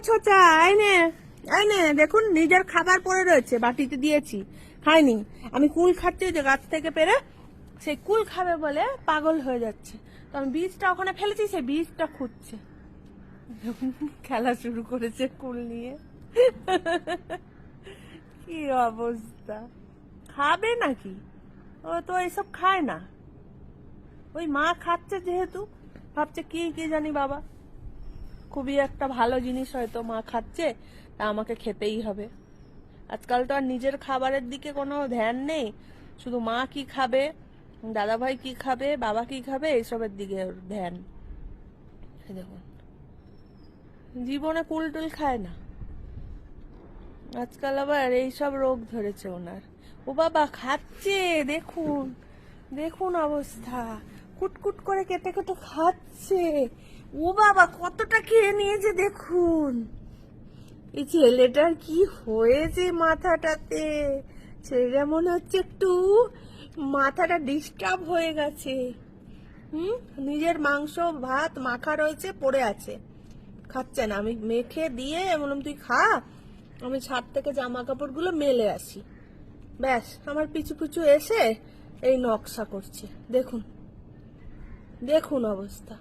ছোচা আইনে আইনে দেখুন, নিজের খাবার পড়ে রয়েছে, বাটিতে দিয়েছি, খায়নি। আমি কুল খাচ্ছি, যে গাছ থেকে পেরে সেই কুল খাবে বলে পাগল হয়ে যাচ্ছে। তো আমি বীজটা ওখানে ফেলেছি, সেই বীজটা খুঁজছে। খেলা শুরু করেছে কুল নিয়ে। কি অবস্থা! খাবে নাকি? ও তো এসব খায় না। ওই মা খাচ্ছে যেহেতু ভাবছে কি কি জানি বাবা, খুবই একটা ভালো জিনিস হয়তো মা খাচ্ছে, তা আমাকে খেতেই হবে। আজকাল তো আর নিজের খাবারের দিকে কোনো ধ্যান নেই, শুধু মা কি খাবে, দাদাভাই কি খাবে, বাবা কি খাবে, এইসবের দিকে ওর ধ্যান। এই দেখুন, জীবনে কুল টুল খায় না। আজকাল আবার এইসব রোগ ধরেছে ওনার। ও বাবা খাচ্ছে, দেখুন দেখুন অবস্থা, কুটকুট করে কেটে কেটে খাচ্ছে। ও বাবা কতটা খেয়ে নিয়েছে দেখুন। এই ছেলেটার কি হয়েছে মাথাটাতে? ছেলেটা মনে হচ্ছে একটু মাথাটা ডিস্টার্ব হয়ে গেছে। নিজের মাংস ভাত মাখা রয়েছে, পড়ে আছে, খাচ্ছে না। আমি মেখে দিয়ে বললাম তুই খা, আমি ছাদ থেকে জামা কাপড় গুলো মেলে আসি। ব্যাস, আমার পিছু পিছু এসে এই নকশা করছে। দেখুন দেখুন অবস্থা।